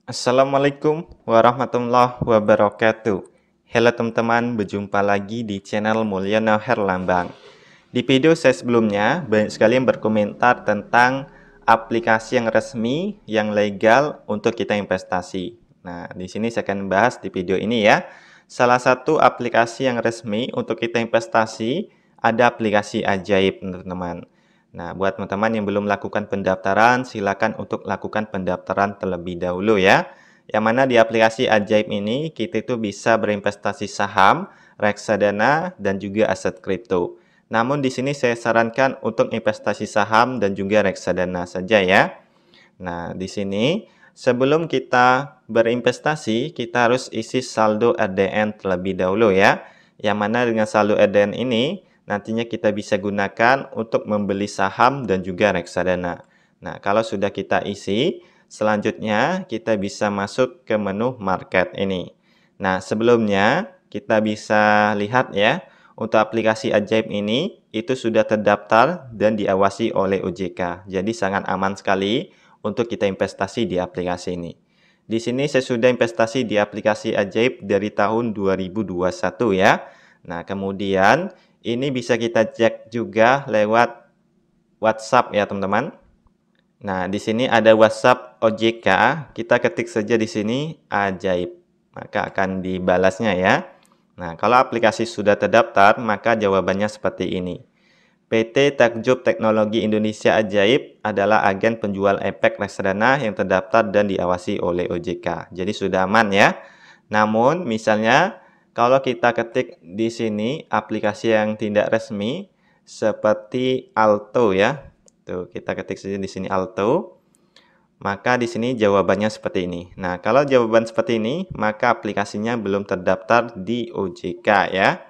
Assalamualaikum warahmatullahi wabarakatuh. Halo teman-teman, berjumpa lagi di channel Mulyono Herlambang. Di video saya sebelumnya, banyak sekali yang berkomentar tentang aplikasi yang resmi, yang legal untuk kita investasi. Nah, di sini saya akan bahas di video ini ya. Salah satu aplikasi yang resmi untuk kita investasi, ada aplikasi Ajaib, teman-teman. Nah, buat teman-teman yang belum melakukan pendaftaran, silakan untuk lakukan pendaftaran terlebih dahulu ya. Yang mana di aplikasi Ajaib ini, kita itu bisa berinvestasi saham, reksadana, dan juga aset kripto. Namun di sini saya sarankan untuk investasi saham dan juga reksadana saja ya. Nah, di sini sebelum kita berinvestasi, kita harus isi saldo RDN terlebih dahulu ya. Yang mana dengan saldo RDN ini nantinya kita bisa gunakan untuk membeli saham dan juga reksadana. Nah, kalau sudah kita isi, selanjutnya kita bisa masuk ke menu market ini. Nah, sebelumnya kita bisa lihat ya, untuk aplikasi Ajaib ini itu sudah terdaftar dan diawasi oleh OJK. Jadi sangat aman sekali untuk kita investasi di aplikasi ini. Di sini saya sudah investasi di aplikasi Ajaib dari tahun 2021 ya. Nah, kemudian ini bisa kita cek juga lewat WhatsApp ya, teman-teman. Nah, di sini ada WhatsApp OJK. Kita ketik saja di sini Ajaib. Maka akan dibalasnya ya. Nah, kalau aplikasi sudah terdaftar, maka jawabannya seperti ini. PT Takjub Teknologi Indonesia Ajaib adalah agen penjual efek reksadana yang terdaftar dan diawasi oleh OJK. Jadi sudah aman ya. Namun, misalnya kalau kita ketik di sini aplikasi yang tidak resmi seperti Alto ya. Tuh, kita ketik saja di sini Alto. Maka di sini jawabannya seperti ini. Nah, kalau jawaban seperti ini, maka aplikasinya belum terdaftar di OJK ya.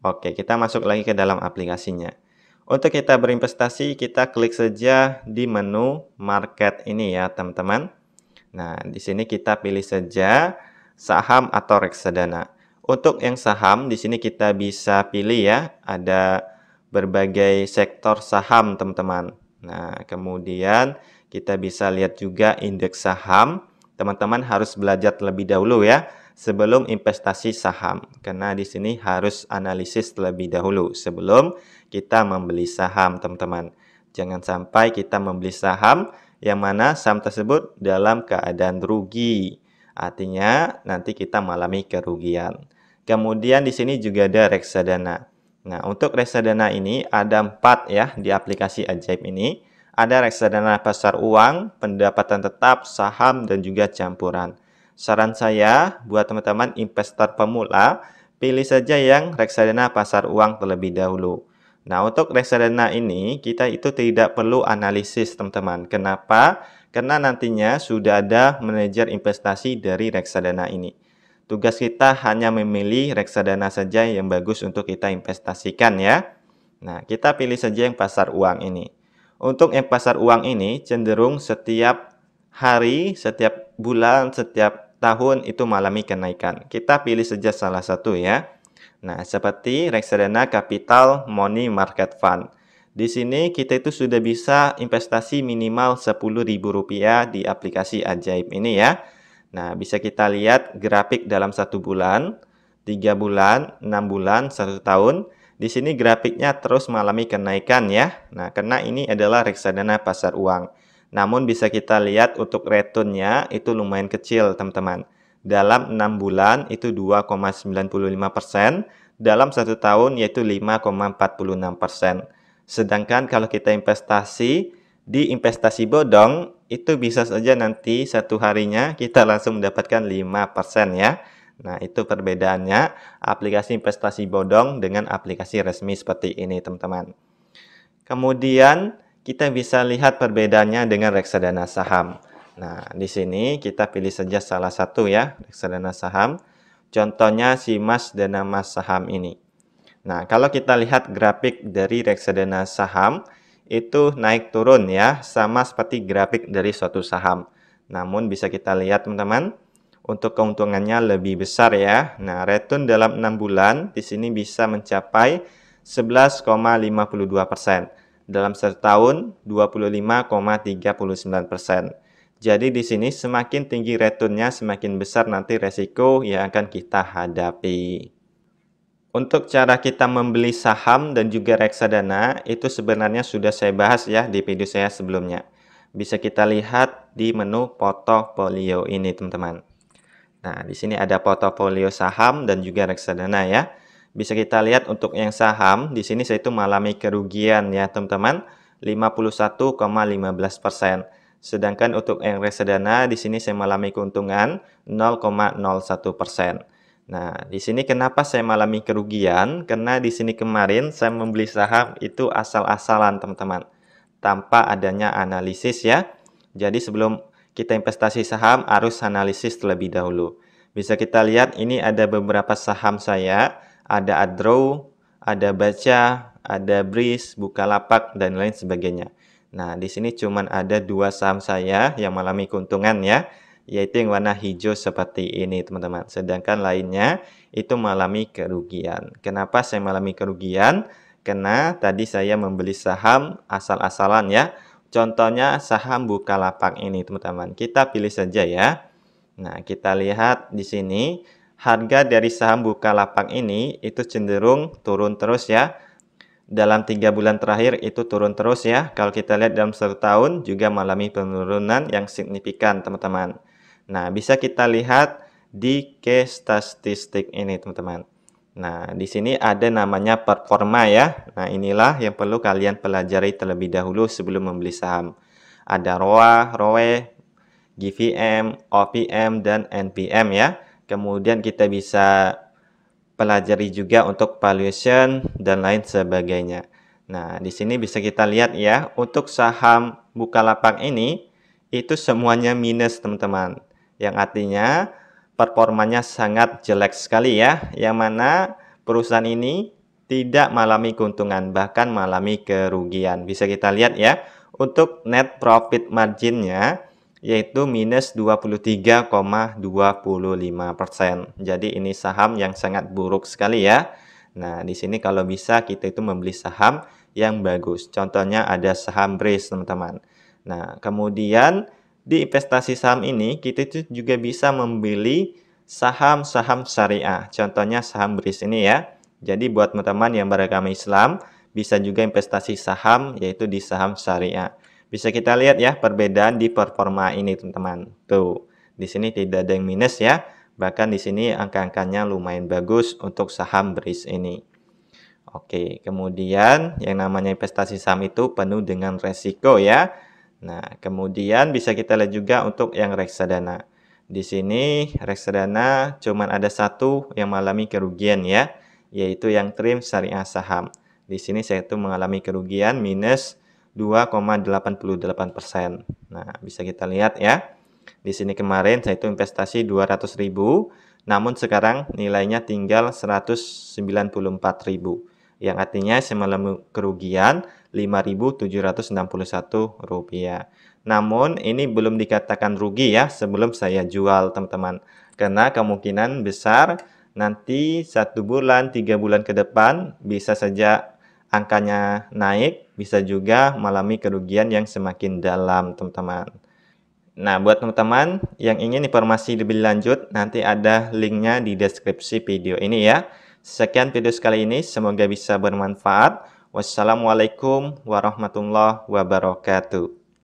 Oke, kita masuk lagi ke dalam aplikasinya. Untuk kita berinvestasi, kita klik saja di menu market ini ya, teman-teman. Nah, di sini kita pilih saja saham atau reksadana. Untuk yang saham, di sini kita bisa pilih ya, ada berbagai sektor saham, teman-teman. Nah, kemudian kita bisa lihat juga indeks saham. Teman-teman harus belajar terlebih dahulu ya sebelum investasi saham. Karena di sini harus analisis terlebih dahulu sebelum kita membeli saham, teman-teman. Jangan sampai kita membeli saham yang mana saham tersebut dalam keadaan rugi. Artinya nanti kita mengalami kerugian. Kemudian di sini juga ada reksadana. Nah, untuk reksadana ini ada 4 ya di aplikasi Ajaib ini. Ada reksadana pasar uang, pendapatan tetap, saham, dan juga campuran. Saran saya buat teman-teman investor pemula, pilih saja yang reksadana pasar uang terlebih dahulu. Nah, untuk reksadana ini kita itu tidak perlu analisis, teman-teman. Kenapa? Karena nantinya sudah ada manajer investasi dari reksadana ini. Tugas kita hanya memilih reksadana saja yang bagus untuk kita investasikan ya. Nah, kita pilih saja yang pasar uang ini. Untuk yang pasar uang ini cenderung setiap hari, setiap bulan, setiap tahun itu mengalami kenaikan. Kita pilih saja salah satu ya. Nah, seperti reksadana Capital Money Market Fund. Di sini kita itu sudah bisa investasi minimal Rp10.000 di aplikasi Ajaib ini ya. Nah, bisa kita lihat grafik dalam 1 bulan, 3 bulan, 6 bulan, 1 tahun. Di sini grafiknya terus mengalami kenaikan ya. Nah, karena ini adalah reksadana pasar uang. Namun bisa kita lihat untuk returnnya itu lumayan kecil, teman-teman. Dalam 6 bulan itu 2,95%, dalam 1 tahun yaitu 5,46%. Sedangkan kalau kita investasi di investasi bodong, itu bisa saja nanti satu harinya kita langsung mendapatkan 5% ya. Nah, itu perbedaannya aplikasi investasi bodong dengan aplikasi resmi seperti ini, teman-teman. Kemudian, kita bisa lihat perbedaannya dengan reksadana saham. Nah, di sini kita pilih saja salah satu ya, reksadana saham. Contohnya si Mas Dana Mas saham ini. Nah, kalau kita lihat grafik dari reksadana saham, itu naik turun ya, sama seperti grafik dari suatu saham. Namun bisa kita lihat teman-teman, untuk keuntungannya lebih besar ya. Nah, return dalam 6 bulan di sini bisa mencapai 11,52%. Dalam 1 tahun 25,39%. Jadi di sini semakin tinggi returnnya, semakin besar nanti resiko yang akan kita hadapi. Untuk cara kita membeli saham dan juga reksadana, itu sebenarnya sudah saya bahas ya di video saya sebelumnya. Bisa kita lihat di menu portofolio ini, teman-teman. Nah, di sini ada portofolio saham dan juga reksadana ya. Bisa kita lihat untuk yang saham, di sini saya itu mengalami kerugian ya, teman-teman, 51,15%. Sedangkan untuk yang reksadana, di sini saya mengalami keuntungan 0,01%. Nah, di sini kenapa saya mengalami kerugian? Karena di sini kemarin saya membeli saham itu asal-asalan, teman-teman, tanpa adanya analisis ya. Jadi sebelum kita investasi saham harus analisis terlebih dahulu. Bisa kita lihat ini ada beberapa saham saya, ada Adro, ada Baca, ada Breeze, Bukalapak, dan lain sebagainya. Nah, di sini cuma ada 2 saham saya yang mengalami keuntungan ya, yaitu yang warna hijau seperti ini, teman-teman. Sedangkan lainnya itu mengalami kerugian. Kenapa saya mengalami kerugian? Karena tadi saya membeli saham asal-asalan ya. Contohnya saham Bukalapak ini, teman-teman. Kita pilih saja ya. Nah, kita lihat di sini harga dari saham Bukalapak ini itu cenderung turun terus ya. Dalam 3 bulan terakhir itu turun terus ya. Kalau kita lihat dalam 1 tahun juga mengalami penurunan yang signifikan, teman-teman. Nah, bisa kita lihat di case statistik ini, teman-teman. Nah, di sini ada namanya performa ya. Nah, inilah yang perlu kalian pelajari terlebih dahulu sebelum membeli saham. Ada ROA, ROE, GVM, OPM, dan NPM ya. Kemudian kita bisa pelajari juga untuk valuation dan lain sebagainya. Nah, di sini bisa kita lihat ya, untuk saham Bukalapak ini itu semuanya minus, teman-teman. Yang artinya performanya sangat jelek sekali ya, yang mana perusahaan ini tidak mengalami keuntungan, bahkan mengalami kerugian. Bisa kita lihat ya, untuk net profit marginnya yaitu minus 23,25%. Jadi ini saham yang sangat buruk sekali ya. Nah, di sini kalau bisa kita itu membeli saham yang bagus. Contohnya ada saham Breeze, teman-teman. Nah, kemudian di investasi saham ini kita itu juga bisa membeli saham-saham syariah. Contohnya saham Breeze ini ya. Jadi buat teman-teman yang beragama Islam bisa juga investasi saham yaitu di saham syariah. Bisa kita lihat ya perbedaan di performa ini, teman-teman. Tuh, di sini tidak ada yang minus ya. Bahkan di sini angka-angkanya lumayan bagus untuk saham Breeze ini. Oke, kemudian yang namanya investasi saham itu penuh dengan resiko ya. Nah, kemudian bisa kita lihat juga untuk yang reksadana. Di sini reksadana cuma ada satu yang mengalami kerugian ya, yaitu yang Trim Syariah Saham. Di sini saya itu mengalami kerugian minus 2,88%. Nah, bisa kita lihat ya. Di sini kemarin saya itu investasi 200.000, namun sekarang nilainya tinggal 194.000. Yang artinya saya mengalami kerugian Rp5.761. Namun ini belum dikatakan rugi ya sebelum saya jual, teman-teman. Karena kemungkinan besar nanti 1 bulan, 3 bulan ke depan bisa saja angkanya naik, bisa juga mengalami kerugian yang semakin dalam, teman-teman. Nah, buat teman-teman yang ingin informasi lebih lanjut, nanti ada linknya di deskripsi video ini ya. Sekian video sekali ini, semoga bisa bermanfaat. Wassalamualaikum warahmatullahi wabarakatuh.